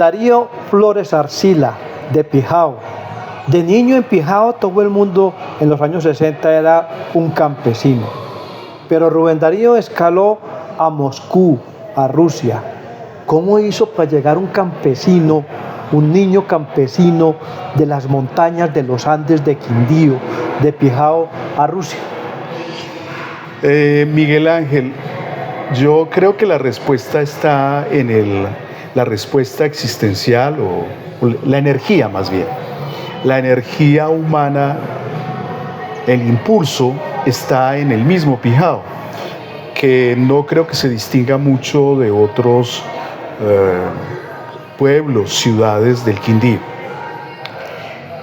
Darío Flores Arcila, de Pijao. De niño en Pijao, todo el mundo en los años 60 era un campesino. Pero Rubén Darío escaló a Moscú, a Rusia. ¿Cómo hizo para llegar un campesino, un niño campesino de las montañas de los Andes de Quindío, de Pijao, a Rusia? Miguel Ángel, yo creo que la respuesta está en la respuesta existencial o la energía más bien. La energía humana, el impulso está en el mismo Pijao, que no creo que se distinga mucho de otros pueblos, ciudades del Quindío.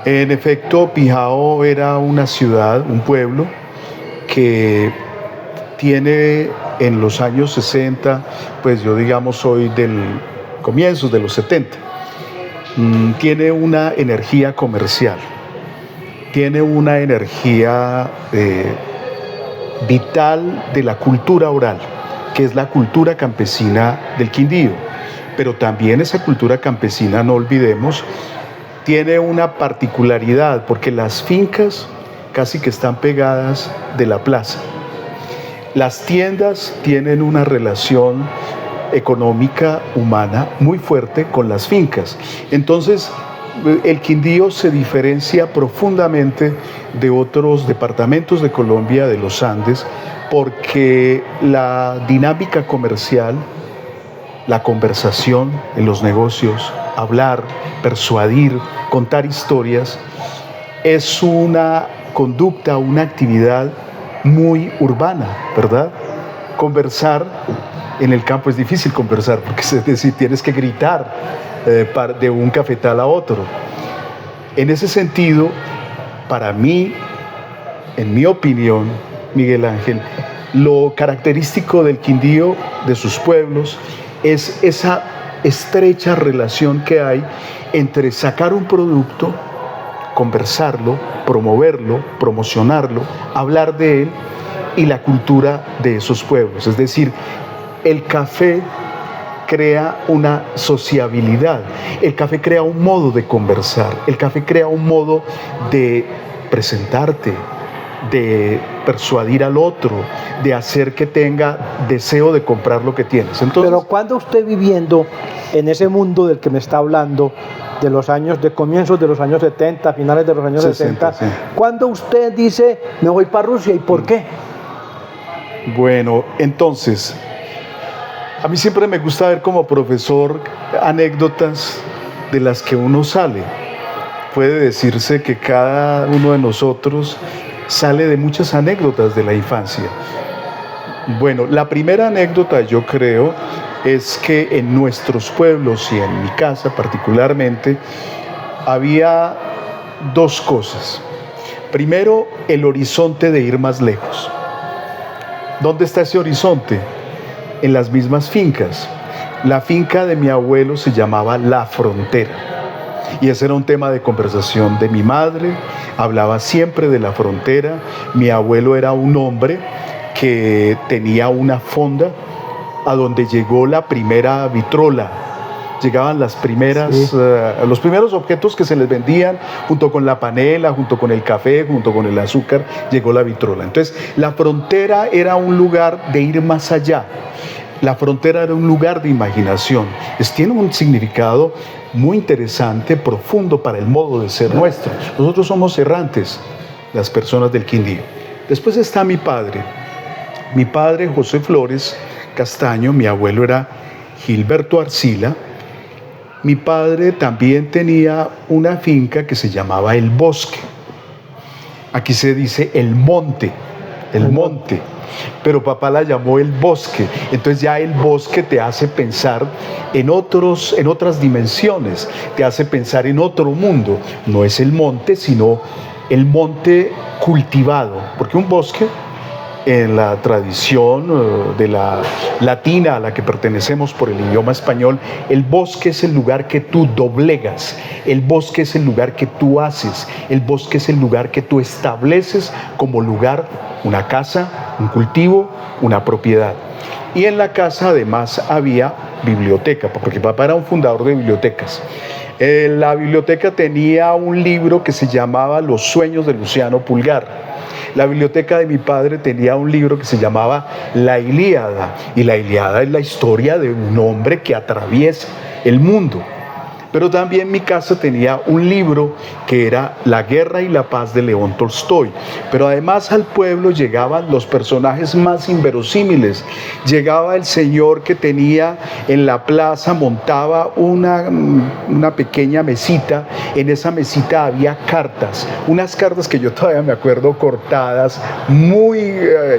En efecto, Pijao era una ciudad, un pueblo, que tiene en los años 60, pues yo digamos soy del comienzos de los 70, tiene una energía comercial, tiene una energía vital de la cultura oral, que es la cultura campesina del Quindío. Pero también esa cultura campesina, no olvidemos, tiene una particularidad, porque las fincas casi que están pegadas de la plaza. Las tiendas tienen una relación económica, humana, muy fuerte con las fincas. Entonces, el Quindío se diferencia profundamente de otros departamentos de Colombia, de los Andes, porque la dinámica comercial, la conversación en los negocios, hablar, persuadir, contar historias, es una conducta, una actividad muy urbana, ¿verdad? Conversar en el campo es difícil conversar, porque es decir, tienes que gritar de un cafetal a otro. En ese sentido, para mí, en mi opinión, Miguel Ángel, lo característico del Quindío, de sus pueblos, es esa estrecha relación que hay entre sacar un producto, conversarlo, promoverlo, promocionarlo, hablar de él y la cultura de esos pueblos. Es decir, el café crea una sociabilidad, el café crea un modo de conversar, el café crea un modo de presentarte, de persuadir al otro, de hacer que tenga deseo de comprar lo que tienes. Entonces, pero cuando usted viviendo en ese mundo del que me está hablando, de los años, de comienzos de los años 70, finales de los años 60, sí. ¿Cuándo usted dice, me voy para Rusia y por qué? Bueno, entonces, a mí siempre me gusta ver como profesor anécdotas de las que uno sale. Puede decirse que cada uno de nosotros sale de muchas anécdotas de la infancia. Bueno, la primera anécdota, yo creo, es que en nuestros pueblos y en mi casa particularmente había dos cosas. Primero, el horizonte de ir más lejos. ¿Dónde está ese horizonte? En las mismas fincas. La finca de mi abuelo se llamaba La Frontera. Y ese era un tema de conversación de mi madre, hablaba siempre de la frontera. Mi abuelo era un hombre que tenía una fonda a donde llegó la primera vitrola. Llegaban las primeras, sí. Los primeros objetos que se les vendían, junto con la panela, junto con el café, junto con el azúcar, llegó la vitrola. Entonces, la frontera era un lugar de ir más allá. La frontera era un lugar de imaginación. Tiene un significado muy interesante, profundo para el modo de ser nuestro. Nosotros somos errantes, las personas del Quindío. Después está mi padre. Mi padre, José Flores Castaño, mi abuelo era Gilberto Arcila. Mi padre también tenía una finca que se llamaba El Bosque. Aquí se dice El Monte, El Monte. Pero papá la llamó El Bosque. Entonces ya El Bosque te hace pensar en otras dimensiones, te hace pensar en otro mundo. No es el monte, sino el monte cultivado, porque un bosque, en la tradición de la latina a la que pertenecemos por el idioma español, el bosque es el lugar que tú doblegas, el bosque es el lugar que tú haces, el bosque es el lugar que tú estableces como lugar, una casa, un cultivo, una propiedad. Y en la casa además había biblioteca, porque papá era un fundador de bibliotecas. La biblioteca tenía un libro que se llamaba Los sueños de Luciano Pulgar. La biblioteca de mi padre tenía un libro que se llamaba La Ilíada, y la Ilíada es la historia de un hombre que atraviesa el mundo. Pero también mi casa tenía un libro que era La guerra y la paz de León Tolstoy. Pero además al pueblo llegaban los personajes más inverosímiles. Llegaba el señor que tenía en la plaza, montaba una pequeña mesita. En esa mesita había cartas, unas cartas que yo todavía me acuerdo cortadas muy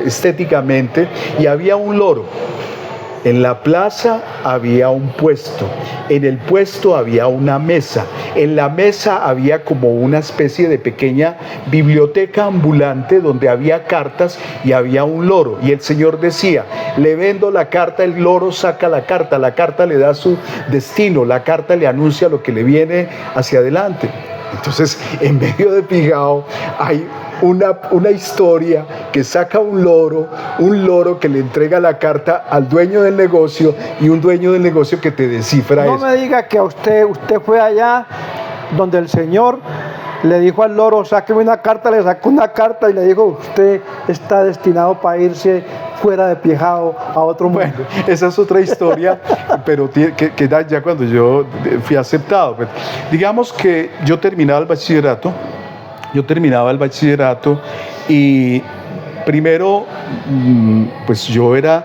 estéticamente, y había un loro. En la plaza había un puesto, en el puesto había una mesa, en la mesa había como una especie de pequeña biblioteca ambulante donde había cartas y había un loro. Y el señor decía, le vendo la carta, el loro saca la carta le da su destino, la carta le anuncia lo que le viene hacia adelante. Entonces, en medio de Pijao hay una historia que saca un loro que le entrega la carta al dueño del negocio, y un dueño del negocio que te descifra eso. No me diga que usted fue allá donde el señor le dijo al loro, sáqueme una carta, le sacó una carta y le dijo, usted está destinado para irse fuera de Pijao a otro mundo. Bueno, esa es otra historia, pero que da ya cuando yo fui aceptado. Pues, digamos que yo terminaba el bachillerato y primero, pues yo era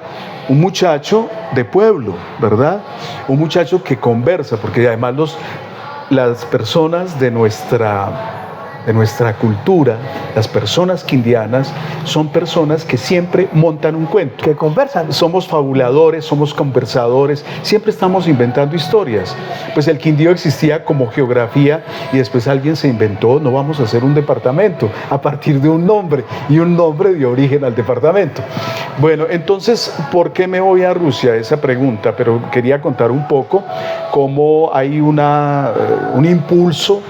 un muchacho de pueblo, ¿verdad? Un muchacho que conversa, porque además las personas de nuestra cultura, las personas quindianas, son personas que siempre montan un cuento. Que conversan. Somos fabuladores, somos conversadores, siempre estamos inventando historias. Pues el Quindío existía como geografía y después alguien se inventó, no vamos a hacer un departamento, a partir de un nombre, y un nombre dio origen al departamento. Bueno, entonces, ¿por qué me voy a Rusia? Esa pregunta, pero quería contar un poco cómo hay un impulso,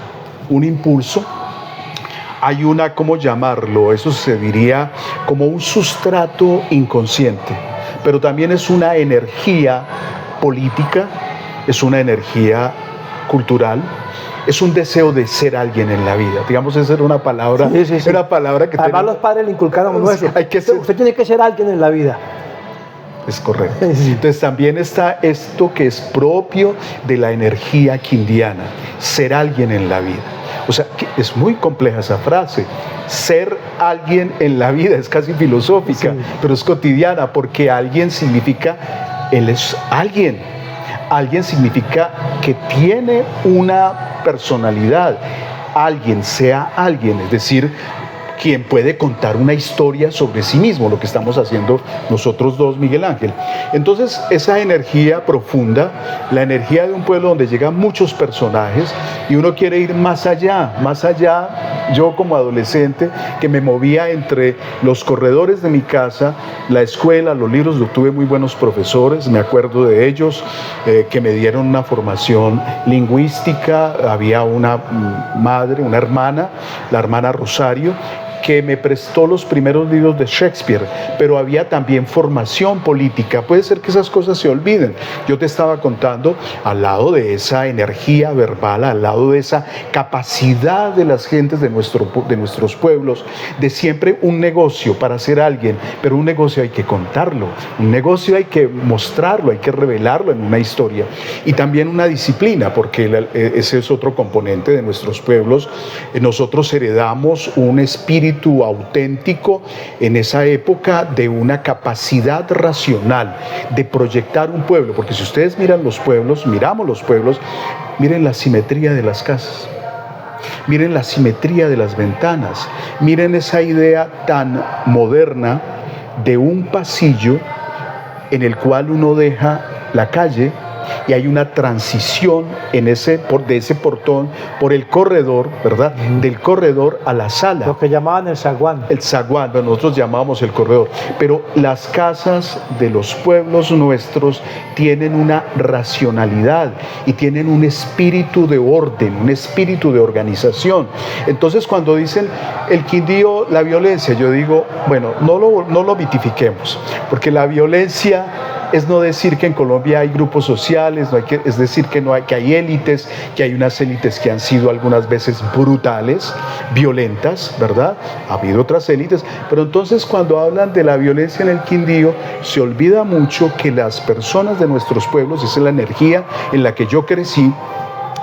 hay ¿cómo llamarlo? Eso se diría como un sustrato inconsciente, pero también es una energía política, es una energía cultural, es un deseo de ser alguien en la vida. Digamos, esa era una palabra, sí. Una palabra que además los padres le inculcaron eso. Usted tiene que ser alguien en la vida. Es correcto. Entonces también está esto que es propio de la energía quindiana, ser alguien en la vida. O sea, es muy compleja esa frase. Ser alguien en la vida es casi filosófica, sí, pero es cotidiana, porque alguien significa, él es alguien. Alguien significa que tiene una personalidad. Alguien, sea alguien, es decir, quien puede contar una historia sobre sí mismo, lo que estamos haciendo nosotros dos, Miguel Ángel. Entonces, esa energía profunda, la energía de un pueblo donde llegan muchos personajes y uno quiere ir más allá. Yo como adolescente, que me movía entre los corredores de mi casa, la escuela, los libros, yo tuve muy buenos profesores, me acuerdo de ellos, que me dieron una formación lingüística. Había una madre, una hermana, la hermana Rosario, que me prestó los primeros libros de Shakespeare, pero había también formación política. Puede ser que esas cosas se olviden. Yo te estaba contando, al lado de esa energía verbal, al lado de esa capacidad de las gentes de nuestros pueblos, de siempre un negocio para ser alguien, pero un negocio hay que contarlo, un negocio hay que mostrarlo, hay que revelarlo en una historia, y también una disciplina, porque ese es otro componente de nuestros pueblos. Nosotros heredamos un espíritu auténtico en esa época de una capacidad racional de proyectar un pueblo, porque si ustedes miramos los pueblos, miren la simetría de las casas, miren la simetría de las ventanas, miren esa idea tan moderna de un pasillo en el cual uno deja la calle y hay una transición de ese portón por el corredor, ¿verdad? Del corredor a la sala. Lo que llamaban el zaguán. El zaguán, bueno, nosotros llamábamos el corredor. Pero las casas de los pueblos nuestros tienen una racionalidad y tienen un espíritu de orden, un espíritu de organización. Entonces, cuando dicen el Quindío, la violencia, yo digo, bueno, no lo mitifiquemos, porque la violencia es no decir que en Colombia hay grupos sociales, es decir que hay élites, que hay unas élites que han sido algunas veces brutales, violentas, ¿verdad? Ha habido otras élites, pero entonces cuando hablan de la violencia en el Quindío, se olvida mucho que las personas de nuestros pueblos, esa es la energía en la que yo crecí,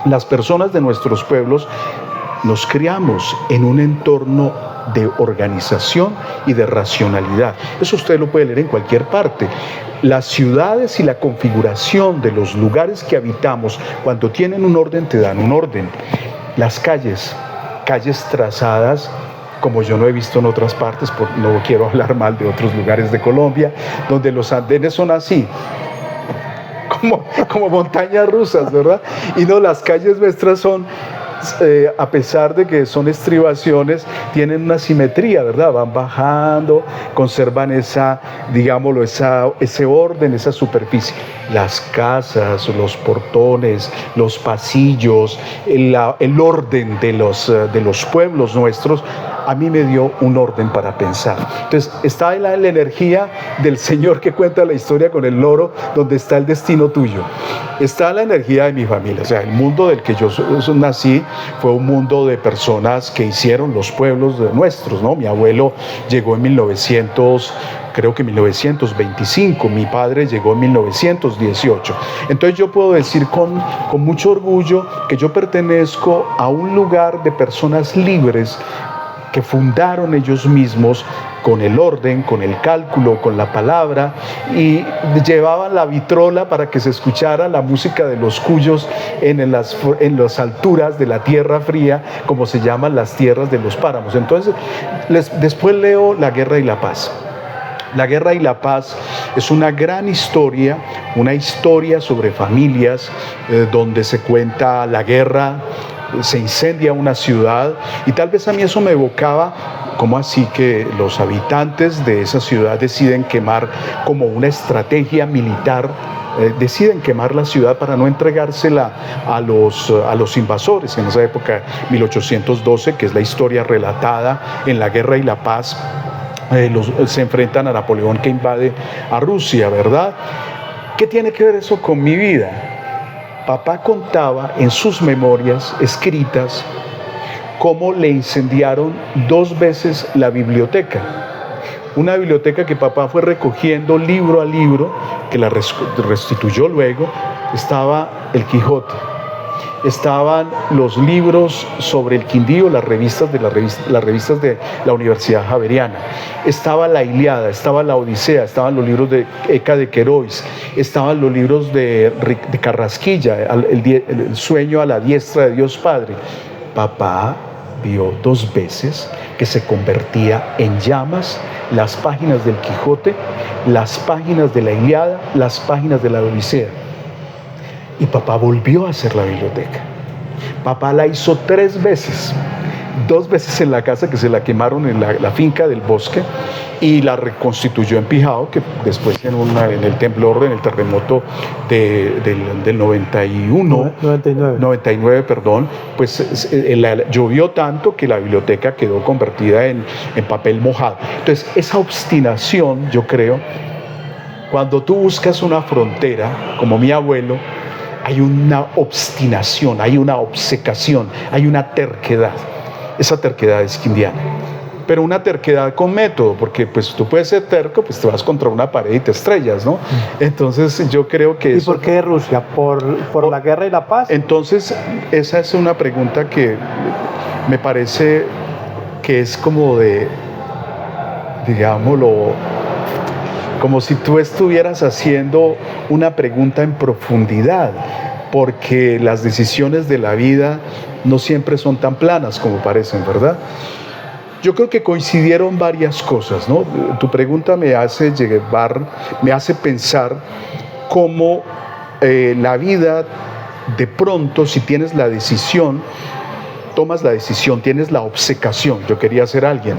las personas de nuestros pueblos nos criamos en un entorno de organización y de racionalidad. Eso usted lo puede leer en cualquier parte. Las ciudades y la configuración de los lugares que habitamos, cuando tienen un orden, te dan un orden. Las calles trazadas, como yo no he visto en otras partes, no quiero hablar mal de otros lugares de Colombia, donde los andenes son así, como montañas rusas, ¿verdad? Y no, las calles nuestras son, a pesar de que son estribaciones, tienen una simetría, ¿verdad? Van bajando, conservan ese orden, esa superficie. Las casas, los portones, los pasillos, el orden de los pueblos nuestros, a mí me dio un orden para pensar. Entonces, está la energía del señor que cuenta la historia con el loro, donde está el destino tuyo. Está la energía de mi familia, o sea, el mundo del que yo nací fue un mundo de personas que hicieron los pueblos nuestros, ¿no? Mi abuelo llegó en 1925, mi padre llegó en 1918. Entonces yo puedo decir con mucho orgullo que yo pertenezco a un lugar de personas libres que fundaron ellos mismos con el orden, con el cálculo, con la palabra, y llevaban la vitrola para que se escuchara la música de los cuyos en las alturas de la tierra fría, como se llaman las tierras de los páramos. Entonces, después leo La Guerra y la Paz. La Guerra y la Paz es una gran historia, una historia sobre familias, donde se cuenta la guerra, se incendia una ciudad, y tal vez a mí eso me evocaba, ¿cómo así que los habitantes de esa ciudad deciden quemar como una estrategia militar? Deciden quemar la ciudad para no entregársela a los invasores. En esa época, 1812, que es la historia relatada en La Guerra y la Paz, se enfrentan a Napoleón, que invade a Rusia, ¿verdad? ¿Qué tiene que ver eso con mi vida? Papá contaba en sus memorias escritas cómo le incendiaron 2 veces la biblioteca. Una biblioteca que papá fue recogiendo libro a libro, que la restituyó luego. Estaba el Quijote, estaban los libros sobre el Quindío, las revistas de la Universidad Javeriana, estaba la Ilíada, estaba la Odisea, estaban los libros de Eca de Querois, estaban los libros de Carrasquilla, el sueño a la diestra de Dios Padre. Papá vio 2 veces que se convertía en llamas las páginas del Quijote, las páginas de la Ilíada, las páginas de la Odisea. Y papá volvió a hacer la biblioteca. Papá la hizo 3 veces. 2 veces en la casa, que se la quemaron en la finca del Bosque, y la reconstituyó en Pijao, que después en el temblor, en el terremoto del 99, perdón, pues llovió tanto que la biblioteca quedó convertida en papel mojado. Entonces, esa obstinación, yo creo, cuando tú buscas una frontera, como mi abuelo, hay una obstinación, hay una obcecación, hay una terquedad. Esa terquedad es quindiana, pero una terquedad con método, porque pues tú puedes ser terco, pues te vas contra una pared y te estrellas, ¿no? Entonces yo creo que... ¿Y por qué Rusia? ¿Por la Guerra y la Paz? Entonces esa es una pregunta que me parece que es como de, digámoslo, como si tú estuvieras haciendo una pregunta en profundidad, porque las decisiones de la vida no siempre son tan planas como parecen, ¿verdad? Yo creo que coincidieron varias cosas, ¿no? Tu pregunta me hace pensar cómo la vida, de pronto, si tienes la decisión, tomas la decisión, tienes la obcecación. Yo quería ser alguien,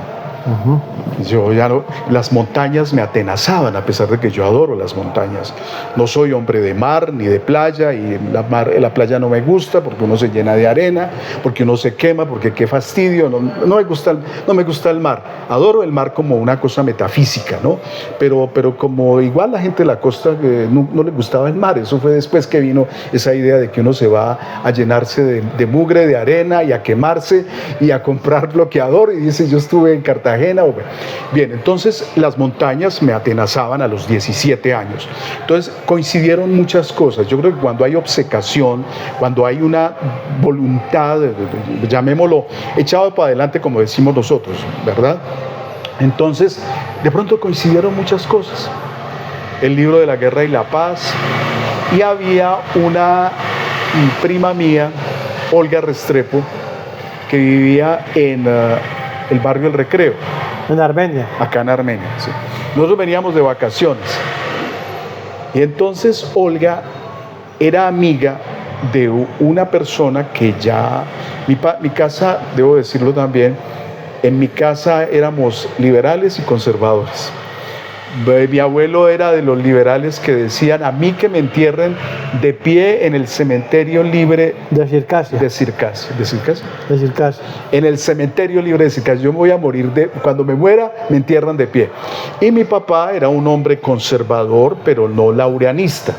Yo ya no, las montañas me atenazaban, a pesar de que yo adoro las montañas. No soy hombre de mar ni de playa, y la playa no me gusta porque uno se llena de arena, porque uno se quema, porque qué fastidio. No me gusta el mar. Adoro el mar como una cosa metafísica, ¿no? Pero como igual la gente de la costa no le gustaba el mar. Eso fue después que vino esa idea de que uno se va a llenarse de mugre, de arena, y a quemarse y a comprar bloqueador, y dice: yo estuve en Cartagena. Bien, entonces las montañas me atenazaban a los 17 años. Entonces coincidieron muchas cosas. Yo creo que cuando hay obcecación, cuando hay una voluntad, llamémoslo, echado para adelante, como decimos nosotros, ¿verdad? Entonces, de pronto coincidieron muchas cosas. El libro de la Guerra y la Paz, y había una prima mía, Olga Restrepo, que vivía en el barrio El Recreo. En Armenia. Acá en Armenia, sí. Nosotros veníamos de vacaciones. Y entonces Olga era amiga de una persona que ya... Mi casa, debo decirlo también, en mi casa éramos liberales y conservadores. Mi abuelo era de los liberales que decían: a mí que me entierren de pie en el cementerio libre de Circasia. De Circasia. ¿De Circasia? De Circasia. En el cementerio libre de Circasia. Yo me voy a morir cuando me muera, me entierran de pie. Y mi papá era un hombre conservador, pero no laureanista,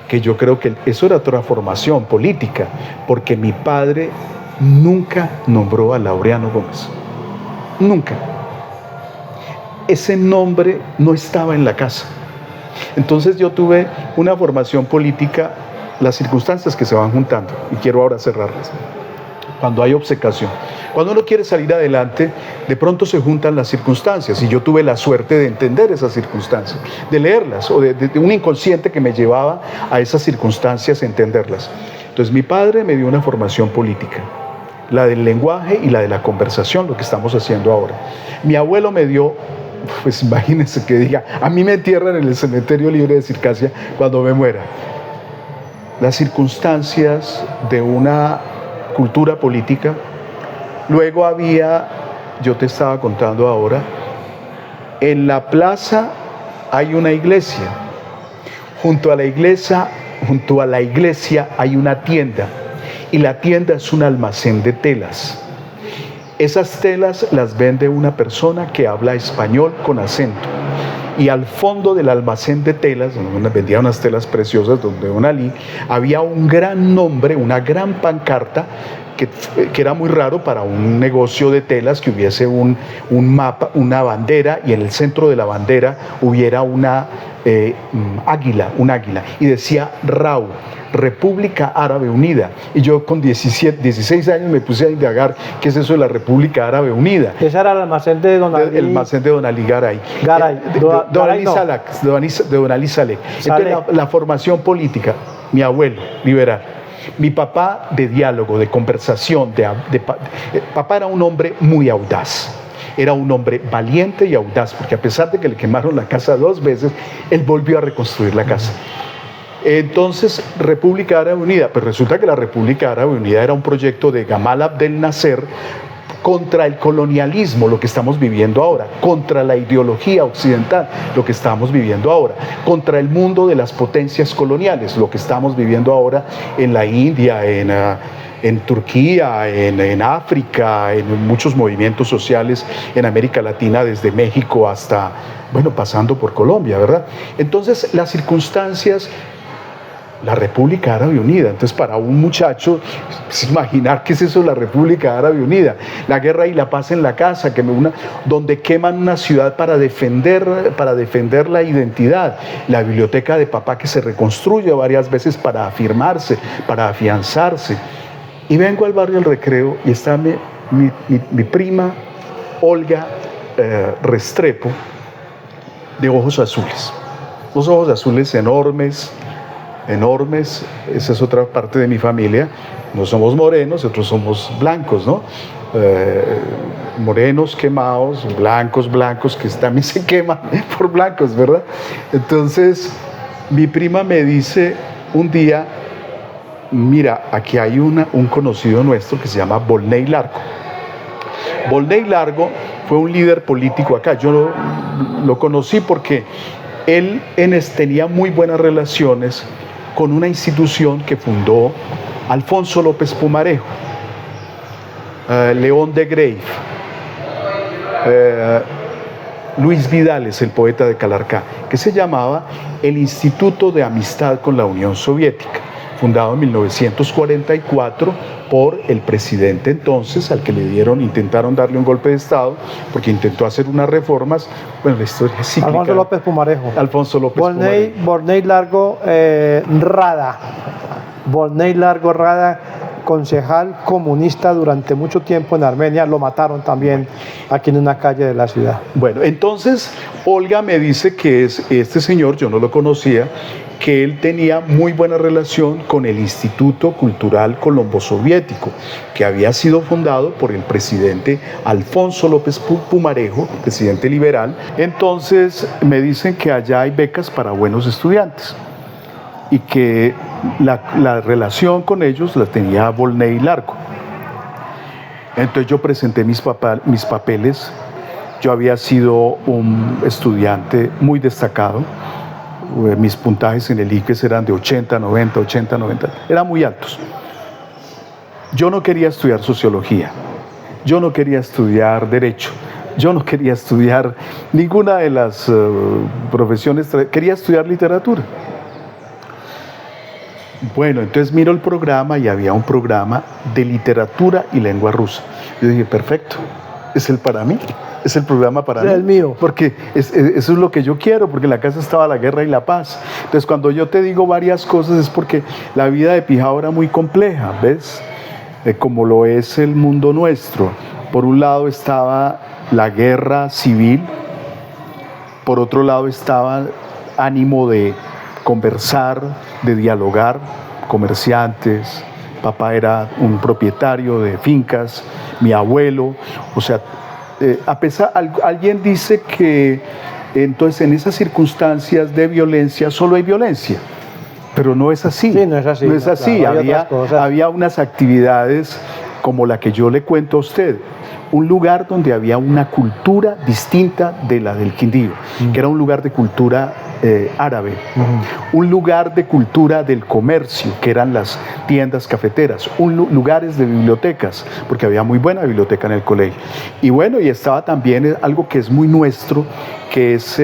que yo creo que eso era otra formación política, porque mi padre nunca nombró a Laureano Gómez. Nunca. Ese nombre no estaba en la casa. Entonces yo tuve una formación política, las circunstancias que se van juntando, y quiero ahora cerrarlas. Cuando hay obcecación, cuando uno quiere salir adelante, de pronto se juntan las circunstancias, y yo tuve la suerte de entender esas circunstancias, de leerlas, o de un inconsciente que me llevaba a esas circunstancias, a entenderlas. Entonces mi padre me dio una formación política, la del lenguaje y la de la conversación, lo que estamos haciendo ahora. Mi abuelo me dio, pues imagínense que diga: a mí me entierran en el cementerio libre de Circasia cuando me muera. Las circunstancias de una cultura política. Luego había, yo te estaba contando ahora, en la plaza hay una iglesia. Junto a la iglesia hay una tienda, y la tienda es un almacén de telas. Esas telas las vende una persona que habla español con acento. Y al fondo del almacén de telas, donde vendía unas telas preciosas, donde Don Ali, había un gran nombre, una gran pancarta, que era muy raro para un negocio de telas, que hubiese un mapa, una bandera, y en el centro de la bandera hubiera un águila, y decía RAU, República Árabe Unida. Y yo con 16 años me puse a indagar qué es eso de la República Árabe Unida. Ese era el almacén de Don Ali. El almacén de Don Ali Garay. De Don Ali Saleh. Entonces, la formación política, mi abuelo, liberal. Mi papá, de diálogo, de conversación. Papá era un hombre muy audaz. Era un hombre valiente y audaz, porque a pesar de que le quemaron la casa 2 veces, él volvió a reconstruir la casa. Entonces, República Árabe Unida, pues resulta que la República Árabe Unida era un proyecto de Gamal Abdel Nasser contra el colonialismo, lo que estamos viviendo ahora, contra la ideología occidental, lo que estamos viviendo ahora, contra el mundo de las potencias coloniales, lo que estamos viviendo ahora en la India, en Turquía, en África, en muchos movimientos sociales en América Latina, desde México hasta, bueno, pasando por Colombia, ¿verdad? Entonces, las circunstancias... La República Árabe Unida. Entonces, para un muchacho, pues, imaginar qué es eso de la República Árabe Unida. La Guerra y la Paz en la Casa, donde queman una ciudad para defender la identidad. La biblioteca de papá, que se reconstruye varias veces para afirmarse, para afianzarse. Y vengo al barrio El Recreo y está mi prima Olga Restrepo, de ojos azules. Los ojos azules enormes, esa es otra parte de mi familia. No somos morenos, otros somos blancos, ¿no? Morenos quemados, blancos que también se queman por blancos, ¿verdad? Entonces, mi prima me dice un día: mira, aquí hay un conocido nuestro que se llama Volney Largo. Volney Largo fue un líder político acá. Yo lo conocí porque él tenía muy buenas relaciones con una institución que fundó Alfonso López Pumarejo, León de Grave, Luis Vidales, el poeta de Calarcá, que se llamaba el Instituto de Amistad con la Unión Soviética, fundado en 1944 por el presidente entonces, al que intentaron darle un golpe de Estado, porque intentó hacer unas reformas. Bueno, la historia es cíclica. Alfonso López Pumarejo. Alfonso López Pumarejo. Borney Largo Rada. Borney Largo Rada, concejal comunista durante mucho tiempo en Armenia, lo mataron también aquí en una calle de la ciudad. Bueno, entonces Olga me dice que es este señor, yo no lo conocía, que él tenía muy buena relación con el Instituto Cultural Colombo Soviético, que había sido fundado por el presidente Alfonso López Pumarejo, presidente liberal. Entonces me dicen que allá hay becas para buenos estudiantes y que la relación con ellos la tenía Volney Largo. Entonces yo presenté mis papeles. Yo había sido un estudiante muy destacado. Mis puntajes en el ICFES eran de 80, 90, 80, 90. Eran muy altos. Yo no quería estudiar sociología. Yo no quería estudiar derecho. Yo no quería estudiar ninguna de las profesiones. Quería estudiar literatura. Bueno, entonces miro el programa y había un programa de literatura y lengua rusa. Yo dije, perfecto, es el para mí, es el programa para mí. Es el mío. Porque eso es lo que yo quiero, porque en la casa estaba la guerra y la paz. Entonces cuando yo te digo varias cosas es porque la vida de Pijao era muy compleja, ¿ves? Como lo es el mundo nuestro. Por un lado estaba la guerra civil, por otro lado estaba ánimo de conversar, de dialogar, comerciantes, papá era un propietario de fincas, mi abuelo, o sea, alguien dice que entonces en esas circunstancias de violencia solo hay violencia, pero no es así. Sí, no es así. No es así, claro, había unas actividades como la que yo le cuento a usted, un lugar donde había una cultura distinta de la del Quindío, que era un lugar de cultura árabe, un lugar de cultura del comercio, que eran las tiendas cafeteras, lugares de bibliotecas, porque había muy buena biblioteca en el colegio. Y bueno, y estaba también algo que es muy nuestro, que es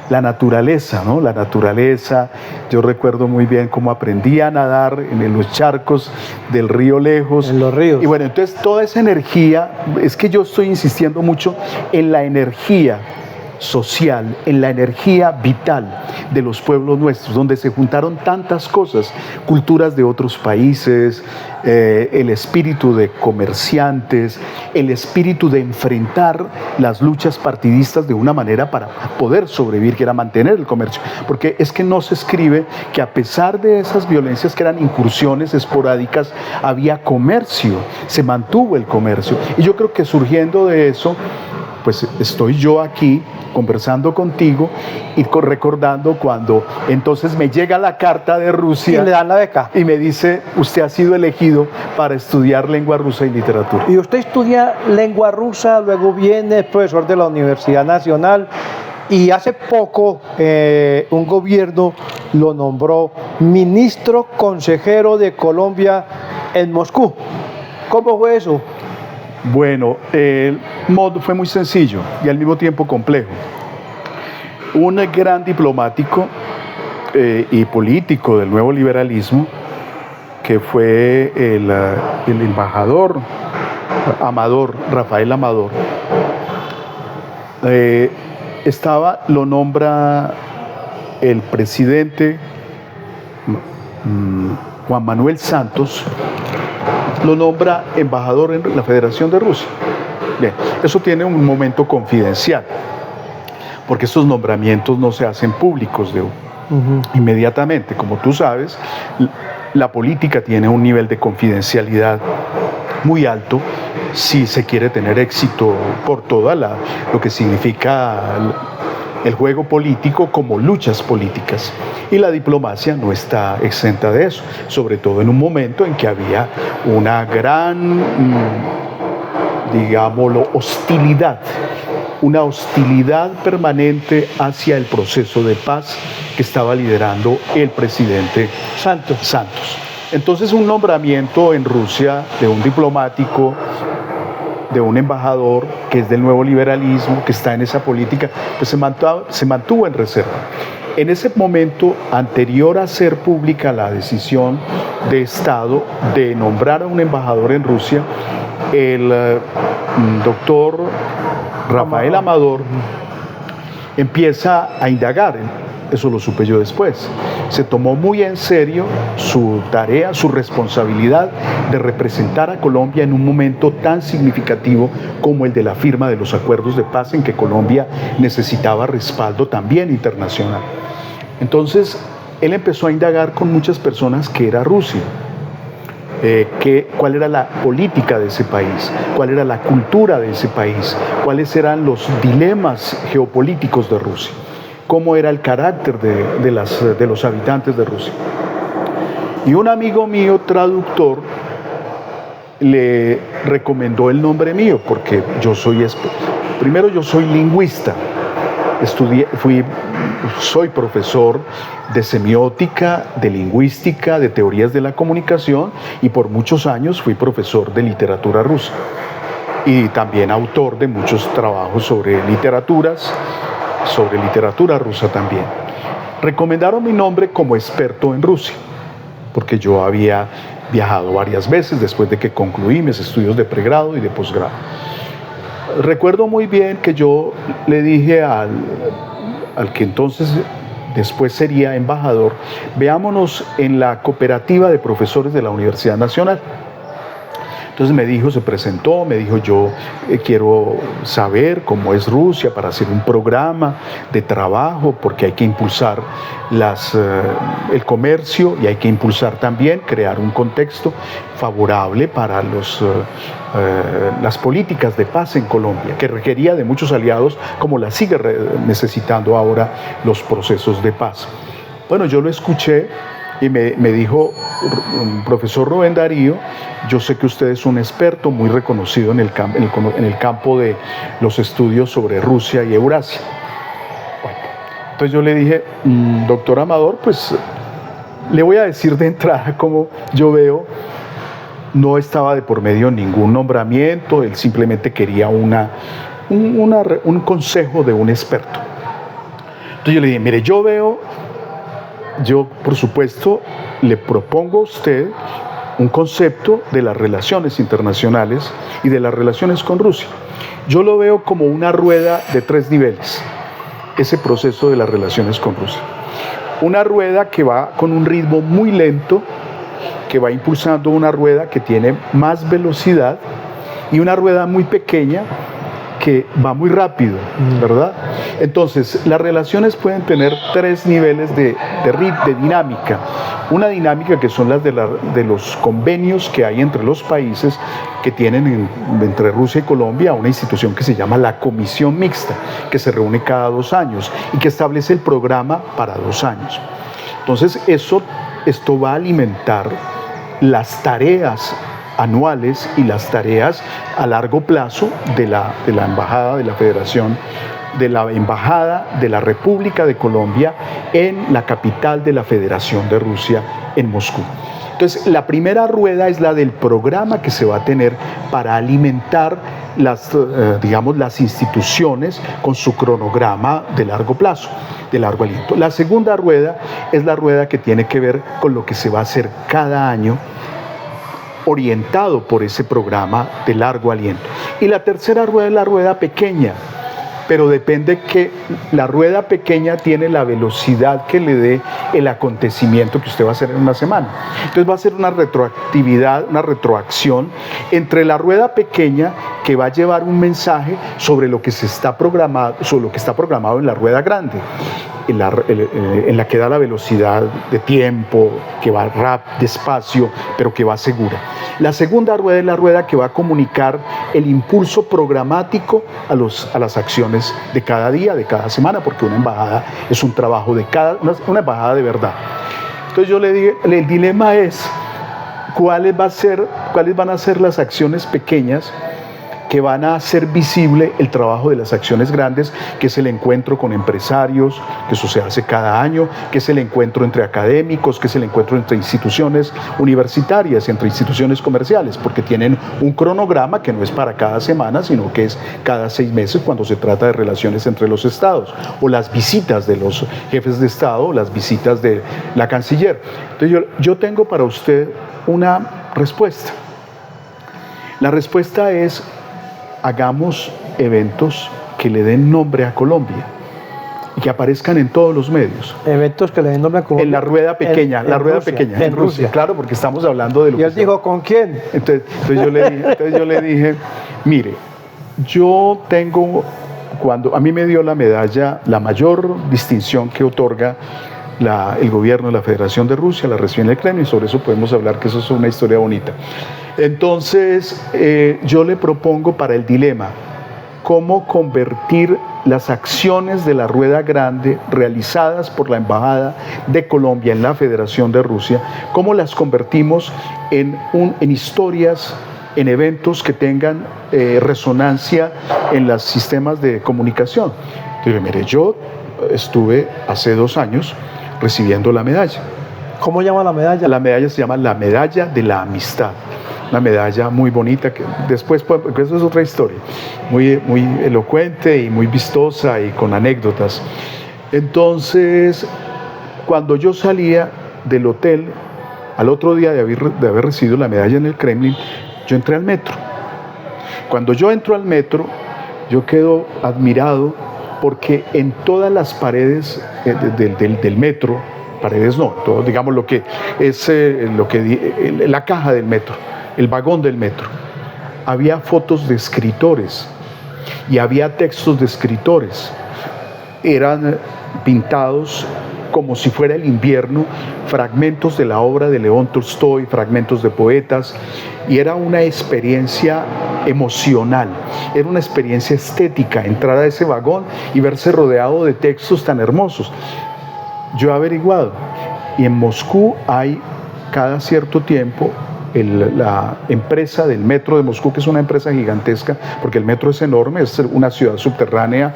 la naturaleza, ¿no? La naturaleza. Yo recuerdo muy bien cómo aprendí a nadar en los charcos del río Lejos. En los ríos. Y bueno, entonces toda esa energía, es que yo estoy insistiendo mucho en la energía social, en la energía vital de los pueblos nuestros, donde se juntaron tantas cosas, culturas de otros países, el espíritu de comerciantes, el espíritu de enfrentar las luchas partidistas de una manera para poder sobrevivir, que era mantener el comercio, porque es que no se escribe que a pesar de esas violencias que eran incursiones esporádicas, había comercio, se mantuvo el comercio, y yo creo que surgiendo de eso, pues estoy yo aquí conversando contigo y recordando cuando entonces me llega la carta de Rusia y le dan la beca y me dice, usted ha sido elegido para estudiar lengua rusa y literatura. Y usted estudia lengua rusa, luego viene profesor de la Universidad Nacional y hace poco un gobierno lo nombró ministro consejero de Colombia en Moscú. ¿Cómo fue eso? Bueno, el modo fue muy sencillo y al mismo tiempo complejo. Un gran diplomático y político del nuevo liberalismo, que fue el embajador Amador, Rafael Amador, lo nombra el presidente Juan Manuel Santos, lo nombra embajador en la Federación de Rusia. Bien, eso tiene un momento confidencial, porque estos nombramientos no se hacen públicos inmediatamente. Como tú sabes, la política tiene un nivel de confidencialidad muy alto si se quiere tener éxito por toda lo que significa el juego político como luchas políticas. Y la diplomacia no está exenta de eso, sobre todo en un momento en que había una gran digámoslo, hostilidad, una hostilidad permanente hacia el proceso de paz que estaba liderando el presidente Santos. Entonces, un nombramiento en Rusia de un diplomático, de un embajador que es del nuevo liberalismo, que está en esa política, pues se mantuvo en reserva. En ese momento, anterior a ser pública la decisión de Estado de nombrar a un embajador en Rusia, el doctor Rafael Amador empieza a indagar. Eso lo supe yo después. Se tomó muy en serio su tarea, su responsabilidad de representar a Colombia en un momento tan significativo como el de la firma de los acuerdos de paz, en que Colombia necesitaba respaldo también internacional. Entonces, él empezó a indagar con muchas personas qué era Rusia, cuál era la política de ese país, cuál era la cultura de ese país, cuáles eran los dilemas geopolíticos de Rusia, cómo era el carácter de los habitantes de Rusia. Y un amigo mío, traductor, le recomendó el nombre mío, porque primero yo soy lingüista, soy profesor de semiótica, de lingüística, de teorías de la comunicación, y por muchos años fui profesor de literatura rusa y también autor de muchos trabajos sobre literatura rusa también. Recomendaron mi nombre como experto en Rusia, porque yo había viajado varias veces después de que concluí mis estudios de pregrado y de posgrado. Recuerdo muy bien que yo le dije al que entonces después sería embajador, veámonos en la cooperativa de profesores de la Universidad Nacional. Entonces me dijo, se presentó, me dijo, yo quiero saber cómo es Rusia para hacer un programa de trabajo, porque hay que impulsar el comercio y hay que impulsar también, crear un contexto favorable para las políticas de paz en Colombia, que requería de muchos aliados, como la sigue necesitando ahora los procesos de paz. Bueno, yo lo escuché y me dijo, profesor Rubén Darío, yo sé que usted es un experto muy reconocido en el campo de los estudios sobre Rusia y Eurasia. Bueno, entonces yo le dije, doctor Amador, pues le voy a decir de entrada cómo yo veo. No estaba de por medio ningún nombramiento, él simplemente quería un consejo de un experto. Entonces yo le dije, mire, yo por supuesto le propongo a usted un concepto de las relaciones internacionales y de las relaciones con Rusia. Yo lo veo como una rueda de 3 niveles, ese proceso de las relaciones con Rusia. Una rueda que va con un ritmo muy lento, que va impulsando una rueda que tiene más velocidad, y una rueda muy pequeña que va muy rápido, ¿verdad? Entonces, las relaciones pueden tener 3 niveles de dinámica. Una dinámica que son las de los convenios que hay entre los países, que tienen entre Rusia y Colombia una institución que se llama la Comisión Mixta, que se reúne cada 2 años y que establece el programa para 2 años. Entonces, esto va a alimentar las tareas anuales y las tareas a largo plazo de la Embajada de la Federación, de la Embajada de la República de Colombia en la capital de la Federación de Rusia, en Moscú. Entonces, la primera rueda es la del programa que se va a tener para alimentar las instituciones con su cronograma de largo plazo, de largo aliento. La segunda rueda es la rueda que tiene que ver con lo que se va a hacer cada año, orientado por ese programa de largo aliento. Y la tercera rueda es la rueda pequeña, pero depende que la rueda pequeña tiene la velocidad que le dé el acontecimiento que usted va a hacer en una semana. Entonces va a ser una retroactividad, una retroacción entre la rueda pequeña, que va a llevar un mensaje sobre lo que está programado en la rueda grande, en la que da la velocidad de tiempo, que va despacio, pero que va segura. La segunda rueda es la rueda que va a comunicar el impulso programático a las acciones de cada día, de cada semana, porque una embajada es un trabajo una embajada de verdad. Entonces yo le dije, el dilema es cuáles van a ser las acciones pequeñas que van a hacer visible el trabajo de las acciones grandes, que es el encuentro con empresarios, que eso se hace cada año, que es el encuentro entre académicos, que es el encuentro entre instituciones universitarias, entre instituciones comerciales, porque tienen un cronograma que no es para cada semana, sino que es cada 6 meses cuando se trata de relaciones entre los estados, o las visitas de los jefes de estado, o las visitas de la canciller. Entonces yo tengo para usted una respuesta. La respuesta es: hagamos eventos que le den nombre a Colombia y que aparezcan en todos los medios. Eventos que le den nombre a Colombia. En la rueda pequeña, en Rusia, claro, porque estamos hablando de lo que... Y él dijo, ¿con quién? Entonces yo le dije, mire, yo tengo, cuando a mí me dio la medalla, la mayor distinción que otorga el gobierno de la Federación de Rusia, la recibió en el Kremlin, sobre eso podemos hablar, que eso es una historia bonita. Entonces, yo le propongo para el dilema, cómo convertir las acciones de la Rueda Grande realizadas por la Embajada de Colombia en la Federación de Rusia, cómo las convertimos en historias, en eventos que tengan resonancia en los sistemas de comunicación. Entonces, mire, yo estuve hace 2 años recibiendo la medalla. ¿Cómo llama la medalla? La medalla se llama la Medalla de la Amistad. Una medalla muy bonita, que después, porque eso es otra historia, muy elocuente y muy vistosa y con anécdotas. Entonces, cuando yo salía del hotel, al otro día de haber recibido la medalla en el Kremlin, yo entré al metro. Cuando yo entro al metro, yo quedo admirado porque en todas las paredes del metro, paredes no, todo, digamos lo que es la caja del metro, el vagón del metro, había fotos de escritores y había textos de escritores. Eran pintados como si fuera el invierno, fragmentos de la obra de León Tolstoy, fragmentos de poetas, y era una experiencia emocional, era una experiencia estética, entrar a ese vagón y verse rodeado de textos tan hermosos. Yo he averiguado, y en Moscú hay cada cierto tiempo la empresa del metro de Moscú, que es una empresa gigantesca, porque el metro es enorme, es una ciudad subterránea.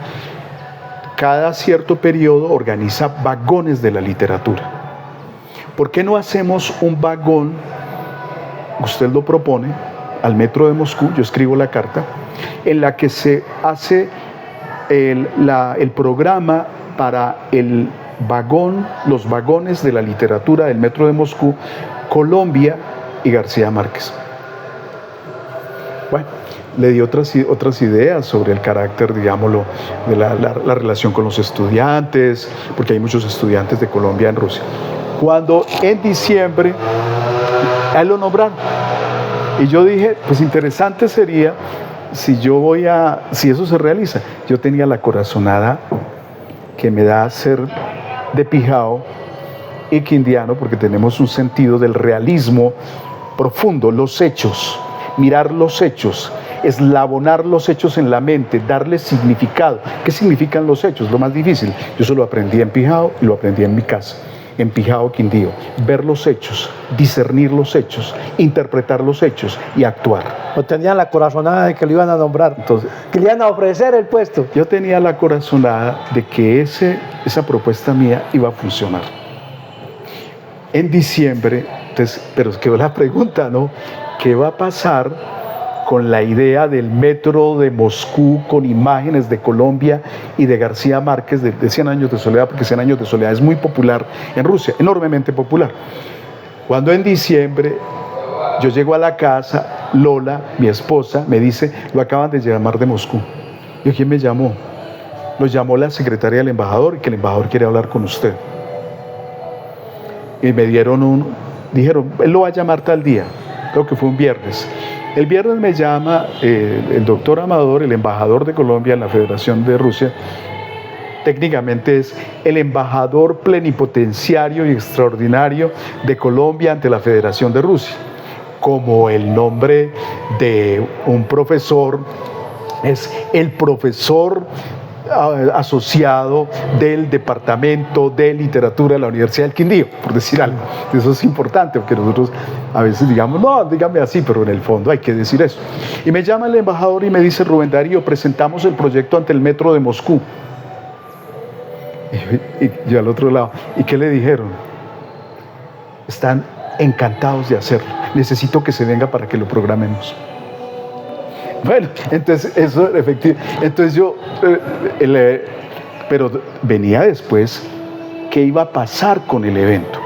Cada cierto periodo organiza vagones de la literatura. ¿Por qué no hacemos un vagón? Usted lo propone al metro de Moscú, yo escribo la carta, en la que se hace el programa para los vagones de la literatura del metro de Moscú, Colombia y García Márquez. Bueno, le di otras ideas sobre el carácter, digámoslo, de la relación con los estudiantes, porque hay muchos estudiantes de Colombia en Rusia. Cuando en diciembre a él lo nombraron, y yo dije, pues interesante sería si eso se realiza. Yo tenía la corazonada que me da ser de Pijao y quindiano, porque tenemos un sentido del realismo profundo, los hechos, mirar los hechos, eslabonar los hechos en la mente, darles significado. ¿Qué significan los hechos? Lo más difícil. Yo eso lo aprendí en Pijao y lo aprendí en mi casa, en Pijao, Quindío. Ver los hechos, discernir los hechos, interpretar los hechos y actuar. ¿O tenía la corazonada de que lo iban a nombrar? Entonces, que le iban a ofrecer el puesto. Yo tenía la corazonada de que esa propuesta mía iba a funcionar. En diciembre, entonces, pero quedó la pregunta, ¿no? ¿Qué va a pasar con la idea del metro de Moscú con imágenes de Colombia y de García Márquez, de 100 años de soledad? Porque 100 años de soledad es muy popular en Rusia, enormemente popular. Cuando en diciembre yo llego a la casa, Lola, mi esposa, me dice, lo acaban de llamar de Moscú. Yo, ¿quién me llamó? Lo llamó la secretaria del embajador y que el embajador quiere hablar con usted. Y me dijeron, él lo va a llamar tal día, creo que fue un viernes. El viernes me llama el doctor Amador, el embajador de Colombia en la Federación de Rusia. Técnicamente es el embajador plenipotenciario y extraordinario de Colombia ante la Federación de Rusia. Como el nombre de un profesor, es el profesor asociado del Departamento de Literatura de la Universidad del Quindío, por decir algo. Eso es importante, porque nosotros a veces digamos, no, dígame así, pero en el fondo hay que decir eso. Y me llama el embajador y me dice: Rubén Darío, presentamos el proyecto ante el Metro de Moscú. Y yo al otro lado, ¿y qué le dijeron? Están encantados de hacerlo, necesito que se venga para que lo programemos. Bueno, entonces eso efectivamente, entonces yo, pero venía después qué iba a pasar con el evento.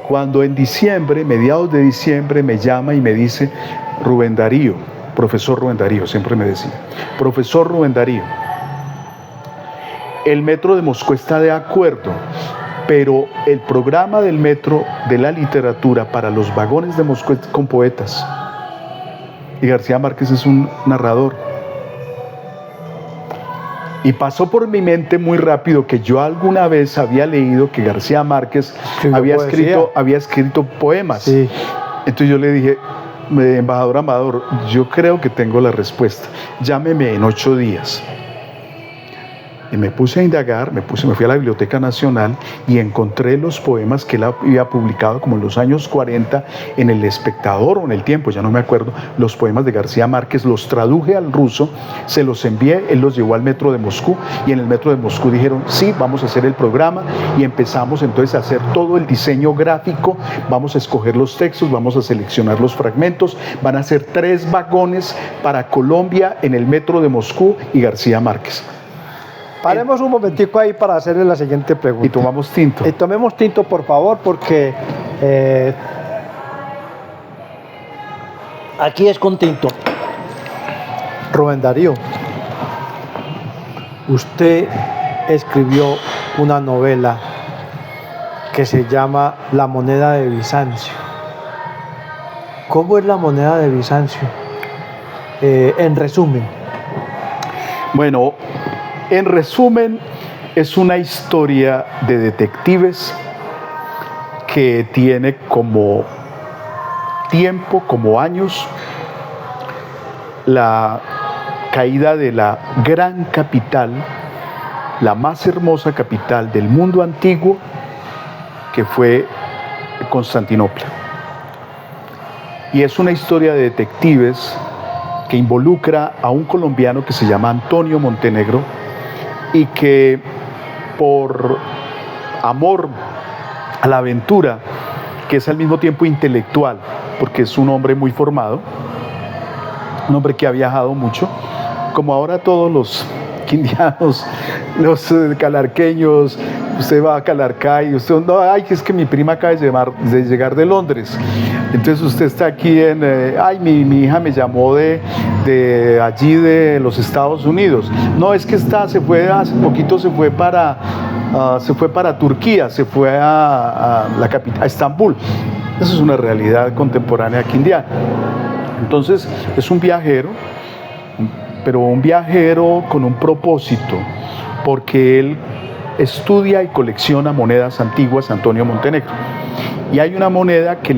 Cuando en diciembre, mediados de diciembre, me llama y me dice: Rubén Darío, profesor Rubén Darío, siempre me decía, profesor Rubén Darío, el Metro de Moscú está de acuerdo, pero el programa del Metro de la literatura para los vagones de Moscú es con poetas. Y García Márquez es un narrador. Y pasó por mi mente muy rápido que yo alguna vez había leído que García Márquez había escrito poemas. Sí. Entonces yo le dije: embajador Amador, yo creo que tengo la respuesta. Llámeme en 8 días. Y me puse a indagar, me fui a la Biblioteca Nacional y encontré los poemas que él había publicado como en los años 40 en El Espectador o en El Tiempo, ya no me acuerdo, los poemas de García Márquez, los traduje al ruso, se los envié, él los llevó al Metro de Moscú y en el Metro de Moscú dijeron: sí, vamos a hacer el programa, y empezamos entonces a hacer todo el diseño gráfico, vamos a escoger los textos, vamos a seleccionar los fragmentos, van a ser 3 vagones para Colombia en el Metro de Moscú y García Márquez. Paremos un momentico ahí para hacerle la siguiente pregunta. Y tomamos tinto. Tomemos tinto, por favor, porque aquí es con tinto. Rubén Darío, usted escribió una novela que se llama La moneda de Bizancio. ¿Cómo es la moneda de Bizancio? En resumen. Bueno, en resumen, es una historia de detectives que tiene como tiempo, como años, la caída de la gran capital, la más hermosa capital del mundo antiguo, que fue Constantinopla. Y es una historia de detectives que involucra a un colombiano que se llama Antonio Montenegro, y que por amor a la aventura, que es al mismo tiempo intelectual, porque es un hombre muy formado, un hombre que ha viajado mucho, como ahora todos los quindianos, los calarqueños, usted va a Calarcá y usted, no, ay, es que mi prima acaba de llegar de Londres, entonces usted está aquí ay, mi hija me llamó de allí de los Estados Unidos, no, es que hace poquito se fue para Turquía, se fue a la capital, a Estambul. Eso es una realidad contemporánea quindiana. Entonces es un viajero, pero un viajero con un propósito, porque él estudia y colecciona monedas antiguas, Antonio Montenegro. Y hay una moneda que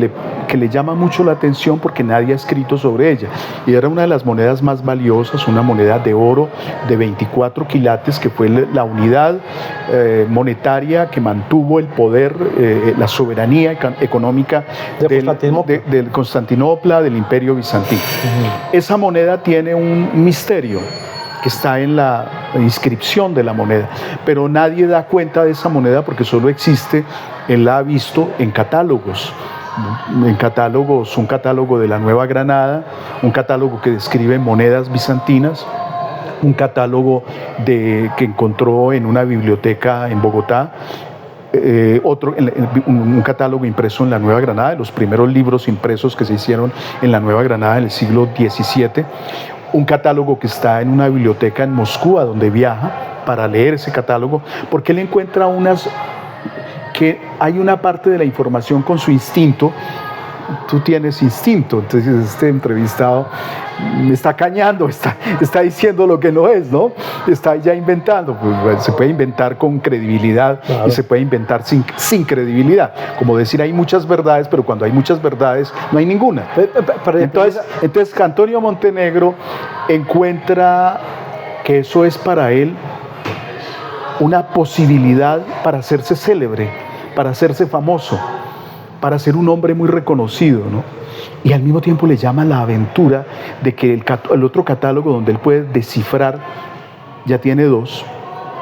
le llama mucho la atención porque nadie ha escrito sobre ella. Y era una de las monedas más valiosas, una moneda de oro de 24 quilates, que fue la unidad monetaria que mantuvo el poder, la soberanía económica de Constantinopla, del Imperio Bizantino. Esa moneda tiene un misterio que está en la inscripción de la moneda, pero nadie da cuenta de esa moneda porque solo existe, él la ha visto en catálogos, un catálogo de la Nueva Granada, un catálogo que describe monedas bizantinas, un catálogo que encontró en una biblioteca en Bogotá, un catálogo impreso en la Nueva Granada, de los primeros libros impresos que se hicieron en la Nueva Granada en el siglo XVII, un catálogo que está en una biblioteca en Moscú, a donde viaja para leer ese catálogo, porque él encuentra que hay una parte de la información con su instinto. Tú tienes instinto, entonces este entrevistado me está cañando, está diciendo lo que no es, ¿no? Está ya inventando. Pues se puede inventar con credibilidad, claro, y se puede inventar sin credibilidad. Como decir, hay muchas verdades, pero cuando hay muchas verdades no hay ninguna. Entonces Antonio Montenegro encuentra que eso es para él una posibilidad para hacerse célebre, para hacerse famoso, para ser un hombre muy reconocido, ¿no? Y al mismo tiempo le llama la aventura de que el otro catálogo donde él puede descifrar, ya tiene dos,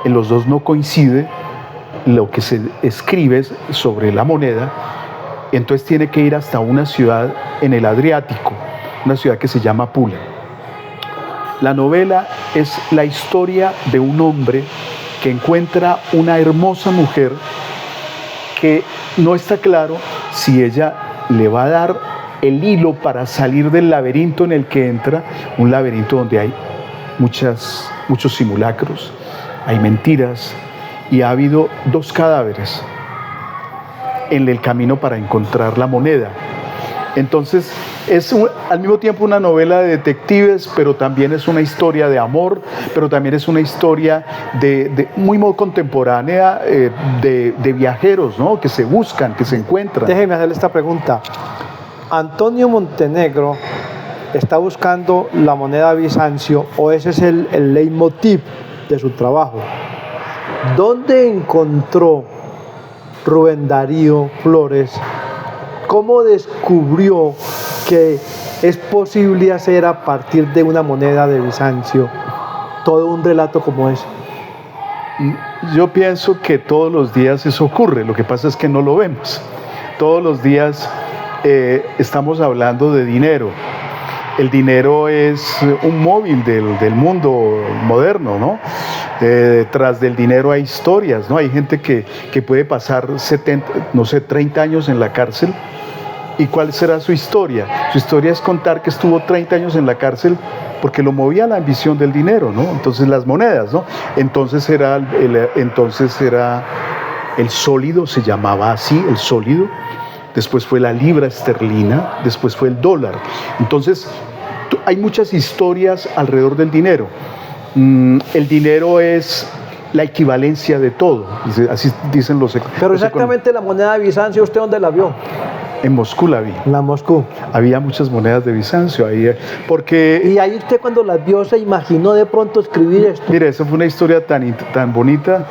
en los dos no coincide lo que se escribe sobre la moneda, entonces tiene que ir hasta una ciudad en el Adriático, una ciudad que se llama Pula. La novela es la historia de un hombre que encuentra una hermosa mujer que no está claro si ella le va a dar el hilo para salir del laberinto en el que entra, un laberinto donde hay muchos simulacros, hay mentiras, y ha habido 2 cadáveres en el camino para encontrar la moneda. Entonces es al mismo tiempo una novela de detectives, pero también es una historia de amor, pero también es una historia muy contemporánea, de viajeros, ¿no? Que se buscan, que se encuentran. Déjeme hacerle esta pregunta. ¿Antonio Montenegro está buscando la moneda Bizancio o ese es el leitmotiv de su trabajo? ¿Dónde encontró Rubén Darío Flores? ¿Cómo descubrió que es posible hacer a partir de una moneda de Bizancio todo un relato como ese? Yo pienso que todos los días eso ocurre, lo que pasa es que no lo vemos. Todos los días estamos hablando de dinero. El dinero es un móvil del mundo moderno, ¿no? Detrás del dinero hay historias, ¿no? Hay gente que puede pasar 30 años en la cárcel. ¿Y cuál será su historia? Su historia es contar que estuvo 30 años en la cárcel porque lo movía la ambición del dinero, ¿no? Entonces las monedas, ¿no? Entonces era el sólido, se llamaba así, el sólido. Después fue la libra esterlina, después fue el dólar. Entonces hay muchas historias alrededor del dinero. El dinero es la equivalencia de todo, así dicen los economistas. Pero exactamente la moneda de Bizancio, ¿usted dónde la vio? En Moscú la vi. La Moscú. Había muchas monedas de Bizancio ahí, porque... Y ahí usted cuando las vio se imaginó de pronto escribir esto. Mire, esa fue una historia tan bonita,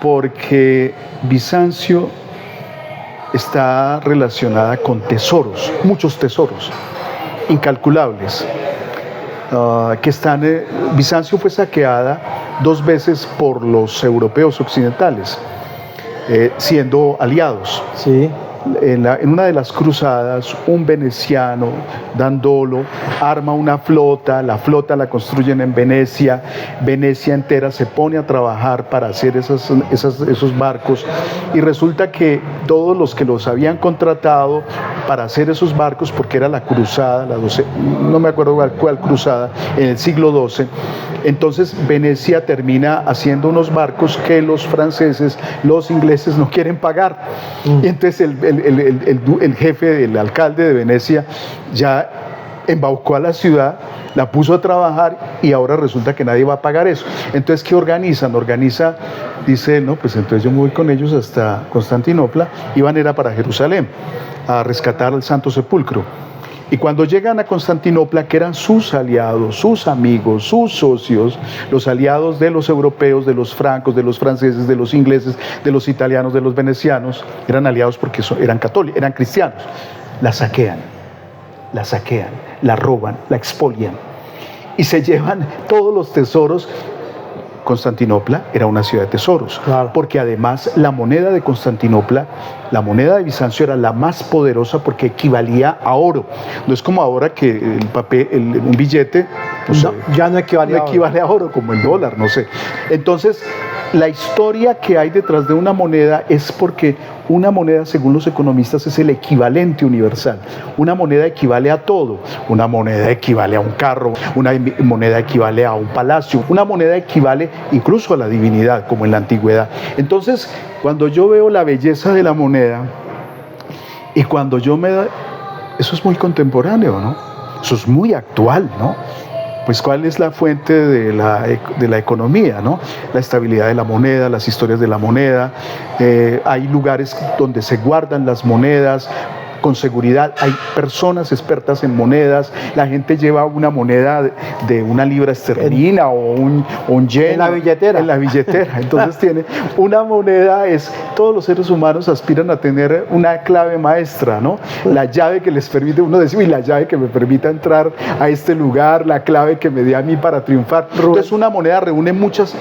porque Bizancio está relacionada con tesoros, muchos tesoros, incalculables, que están... Bizancio fue saqueada 2 veces por los europeos occidentales, siendo aliados. Sí. En una de las cruzadas, un veneciano, Dandolo, arma una flota, la flota la construyen en Venecia, Venecia entera se pone a trabajar para hacer esos barcos, y resulta que todos los que los habían contratado para hacer esos barcos, porque era la cruzada, la 12, no me acuerdo cuál cruzada, en el siglo XII, entonces Venecia termina haciendo unos barcos que los franceses, los ingleses no quieren pagar, y entonces el jefe, el alcalde de Venecia, ya embaucó a la ciudad, la puso a trabajar, y ahora resulta que nadie va a pagar eso. Entonces, ¿qué organizan? Dice, no, pues entonces yo me voy con ellos hasta Constantinopla, iban era para Jerusalén, a rescatar el Santo Sepulcro. Y cuando llegan a Constantinopla, que eran sus aliados, sus amigos, sus socios, los aliados de los europeos, de los francos, de los franceses, de los ingleses, de los italianos, de los venecianos, eran aliados porque eran católicos, eran cristianos, la saquean, la roban, la expolian y se llevan todos los tesoros. Constantinopla era una ciudad de tesoros, claro, porque además la moneda de Constantinopla, la moneda de Bizancio, era la más poderosa porque equivalía a oro. No es como ahora que el papel, un billete, pues, no, ya no equivale a oro, como el dólar, no sé. Entonces, la historia que hay detrás de una moneda es porque una moneda, según los economistas, es el equivalente universal. Una moneda equivale a todo. Una moneda equivale a un carro, una moneda equivale a un palacio, una moneda equivale incluso a la divinidad, como en la antigüedad. Entonces, cuando yo veo la belleza de la moneda, y cuando eso es muy contemporáneo, ¿no? Eso es muy actual, ¿no? Pues ¿cuál es la fuente de la economía, ¿no? La estabilidad de la moneda, las historias de la moneda, hay lugares donde se guardan las monedas, con seguridad. Hay personas expertas en monedas, la gente lleva una moneda de una libra esterlina o un yen. En la billetera. En la billetera. Entonces tiene una moneda, todos los seres humanos aspiran a tener una clave maestra, ¿no? La llave que les permite, uno decir, y la llave que me permita entrar a este lugar, la clave que me dé a mí para triunfar. Entonces una moneda reúne muchas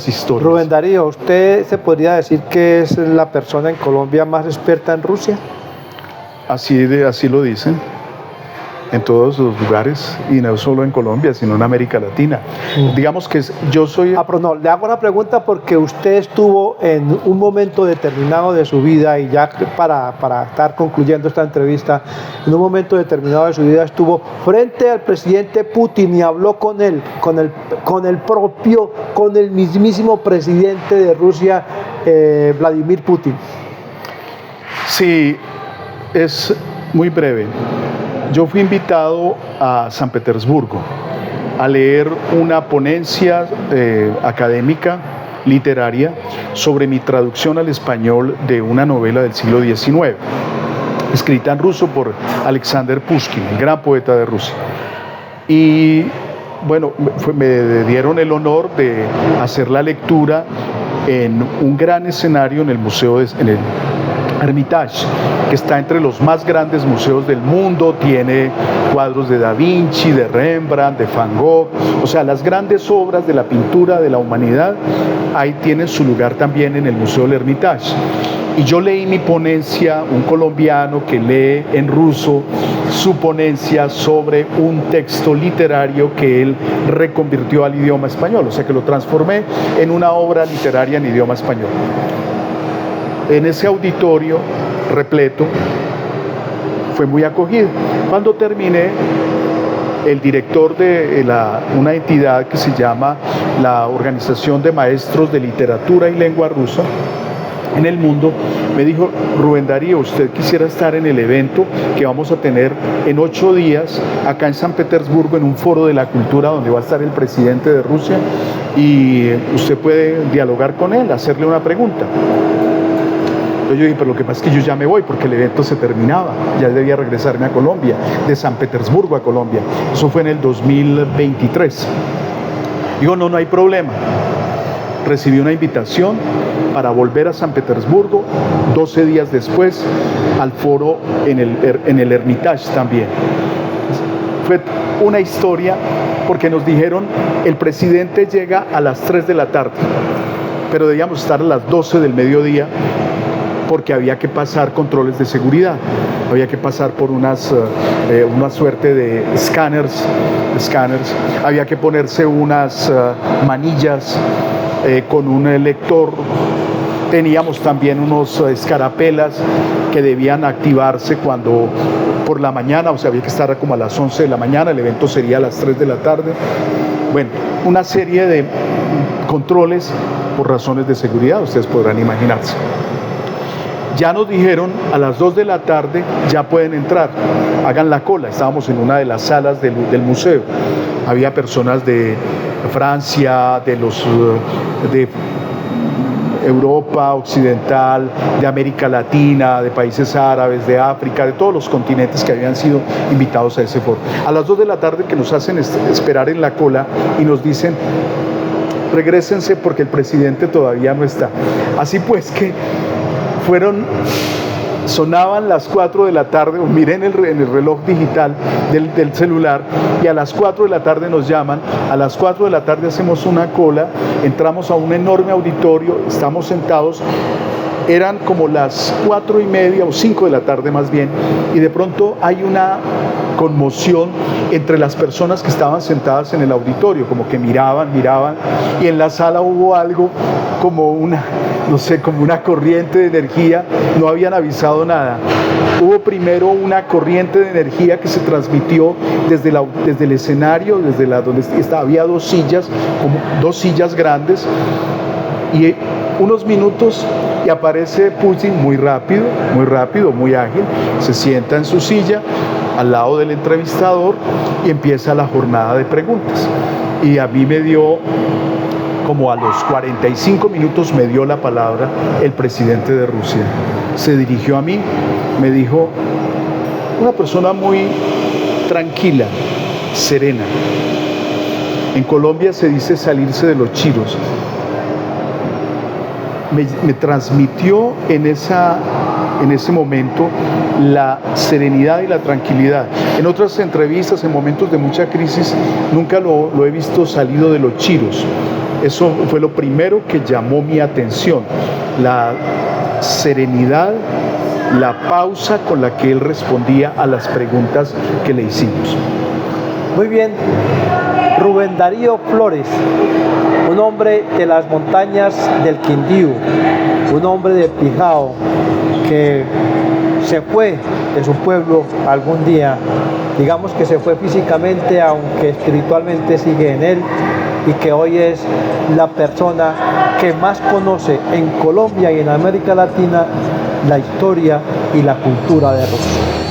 historias. Rubén Darío, ¿usted se podría decir que es la persona en Colombia más experta en Rusia? Así lo dicen en todos los lugares, y no solo en Colombia, sino en América Latina. Digamos que yo soy... pero no, le hago una pregunta porque usted estuvo en un momento determinado de su vida, y ya para estar concluyendo esta entrevista, en un momento determinado de su vida estuvo frente al presidente Putin y habló con él, con el mismísimo presidente de Rusia, Vladimir Putin. Sí, es muy breve. Yo fui invitado a San Petersburgo a leer una ponencia académica, literaria, sobre mi traducción al español de una novela del siglo XIX, escrita en ruso por Alexander Pushkin, el gran poeta de Rusia. Y bueno, me dieron el honor de hacer la lectura en un gran escenario en el museo, en el Hermitage, que está entre los más grandes museos del mundo. Tiene cuadros de Da Vinci, de Rembrandt, de Van Gogh, o sea, las grandes obras de la pintura de la humanidad, ahí tienen su lugar también en el Museo del Hermitage. Y yo leí mi ponencia, un colombiano que lee en ruso su ponencia sobre un texto literario que él reconvirtió al idioma español, o sea que lo transformé en una obra literaria en idioma español. En ese auditorio repleto fue muy acogido. Cuando terminé, el director de una entidad que se llama la Organización de Maestros de Literatura y Lengua Rusa en el mundo, me dijo: Rubén Darío, usted quisiera estar en el evento que vamos a tener en 8 días acá en San Petersburgo, en un foro de la cultura donde va a estar el presidente de Rusia, y usted puede dialogar con él, hacerle una pregunta. Entonces yo dije, pero lo que pasa es que yo ya me voy porque el evento se terminaba, ya debía regresarme a Colombia, de San Petersburgo a Colombia. Eso fue en el 2023. Digo, no hay problema. Recibí una invitación para volver a San Petersburgo 12 días después al foro en el Hermitage también. Fue una historia porque nos dijeron, el presidente llega a las 3 de la tarde, pero debíamos estar a las 12 del mediodía porque había que pasar controles de seguridad, había que pasar por una suerte de escáneres, había que ponerse unas manillas con un lector. Teníamos también unos escarapelas que debían activarse cuando por la mañana, o sea, había que estar como a las 11 de la mañana, el evento sería a las 3 de la tarde. Bueno, una serie de controles por razones de seguridad, ustedes podrán imaginarse. Ya nos dijeron, a las 2 de la tarde ya pueden entrar, hagan la cola. Estábamos en una de las salas del museo. Había personas de Francia, de Europa Occidental, de América Latina, de países árabes, de África, de todos los continentes que habían sido invitados a ese foro. A las 2 de la tarde que nos hacen esperar en la cola y nos dicen, regrésense porque el presidente todavía no está. Así pues que sonaban las 4 de la tarde, miren en el reloj digital del celular, y a las 4 de la tarde nos llaman. A las 4 de la tarde hacemos una cola, entramos a un enorme auditorio, estamos sentados, eran como las 4:30 o 5 de la tarde más bien, y de pronto hay una conmoción entre las personas que estaban sentadas en el auditorio, como que miraban, y en la sala hubo algo como una corriente de energía. No habían avisado nada. Hubo primero una corriente de energía que se transmitió desde el escenario, donde estaba, había 2 sillas, como 2 sillas grandes, y unos minutos y aparece Putin muy rápido, muy ágil, se sienta en su silla al lado del entrevistador y empieza la jornada de preguntas. Y a mí me dio, como a los 45 minutos me dio la palabra el presidente de Rusia. Se dirigió a mí, me dijo: una persona muy tranquila, serena. En Colombia se dice salirse de los chiros. Me transmitió en ese momento la serenidad y la tranquilidad. En otras entrevistas, en momentos de mucha crisis, nunca lo he visto salido de los chiros. Eso fue lo primero que llamó mi atención, la serenidad, la pausa con la que él respondía a las preguntas que le hicimos. Muy bien, Rubén Darío Flores, un hombre de las montañas del Quindío, un hombre de Pijao que se fue de su pueblo algún día, digamos que se fue físicamente, aunque espiritualmente sigue en él, y que hoy es la persona que más conoce en Colombia y en América Latina la historia y la cultura de Rosas.